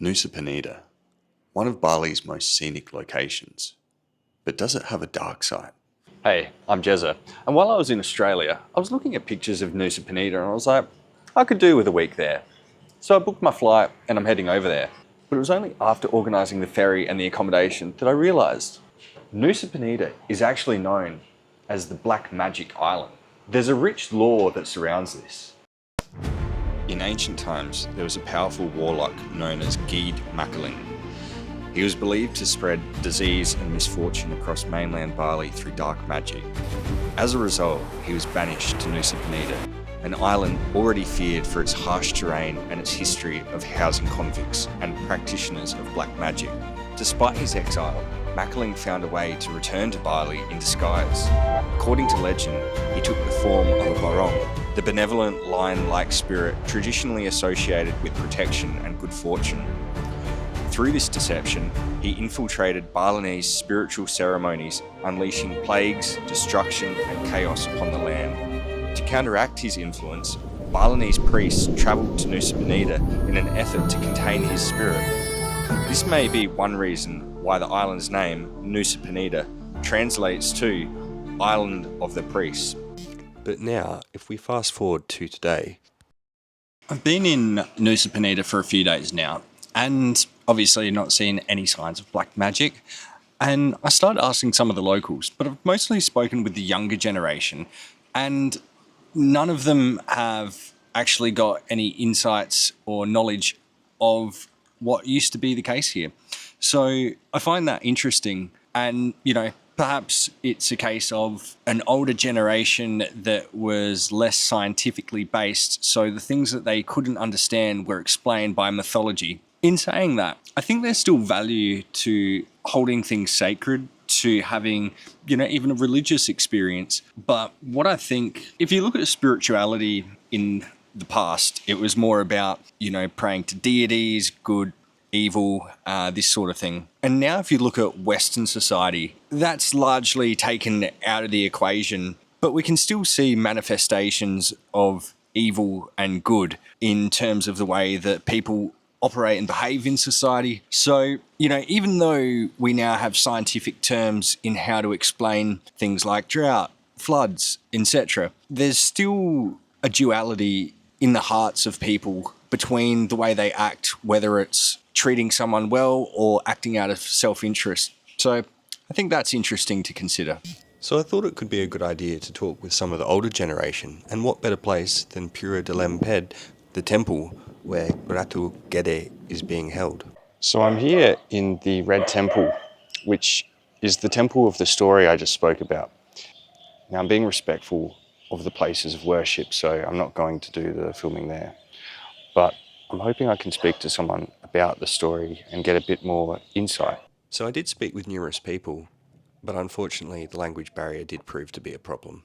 Nusa Penida, one of Bali's most scenic locations. But does it have a dark side? Hey, I'm Jezza, and while I was in Australia, I was looking at pictures of Nusa Penida and I was like, I could do with a week there. So I booked my flight and I'm heading over there. But it was only after organising the ferry and the accommodation that I realised Nusa Penida is actually known as the Black Magic Island. There's a rich lore that surrounds this. In ancient times, there was a powerful warlock known as Gede Macaling. He was believed to spread disease and misfortune across mainland Bali through dark magic. As a result, he was banished to Nusa Penida, an island already feared for its harsh terrain and its history of housing convicts and practitioners of black magic. Despite his exile, Macaling found a way to return to Bali in disguise. According to legend, he took the form of a barong, the benevolent lion-like spirit traditionally associated with protection and good fortune. Through this deception, he infiltrated Balinese spiritual ceremonies, unleashing plagues, destruction, and chaos upon the land. To counteract his influence, Balinese priests travelled to Nusa Penida in an effort to contain his spirit. This may be one reason why the island's name, Nusa Penida, translates to Island of the Priests. But now, if we fast forward to today, I've been in Nusa Penida for a few days now, and obviously not seen any signs of black magic. And I started asking some of the locals, but I've mostly spoken with the younger generation, and none of them have actually got any insights or knowledge of what used to be the case here. So I find that interesting, and perhaps it's a case of an older generation that was less scientifically based, so the things that they couldn't understand were explained by mythology. In saying that, I think there's still value to holding things sacred, to having, even a religious experience. But what I think, if you look at spirituality in the past, it was more about, praying to deities, good, evil, this sort of thing. And now if you look at Western society, that's largely taken out of the equation, but we can still see manifestations of evil and good in terms of the way that people operate and behave in society. So, even though we now have scientific terms in how to explain things like drought, floods, etc., there's still a duality in the hearts of people between the way they act, whether it's treating someone well or acting out of self-interest. So I think that's interesting to consider. so I thought it could be a good idea to talk with some of the older generation, and what better place than Pura de Lemped, the temple where Ratu Gede is being held. So I'm here in the Red Temple, which is the temple of the story I just spoke about. Now I'm being respectful of the places of worship, so I'm not going to do the filming there. But I'm hoping I can speak to someone about the story and get a bit more insight. So I did speak with numerous people, but unfortunately the language barrier did prove to be a problem.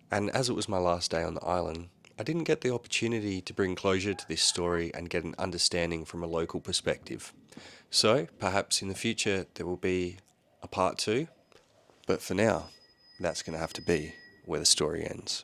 And as it was my last day on the island, I didn't get the opportunity to bring closure to this story and get an understanding from a local perspective. So perhaps in the future there will be a part 2, but for now, that's going to have to be where the story ends.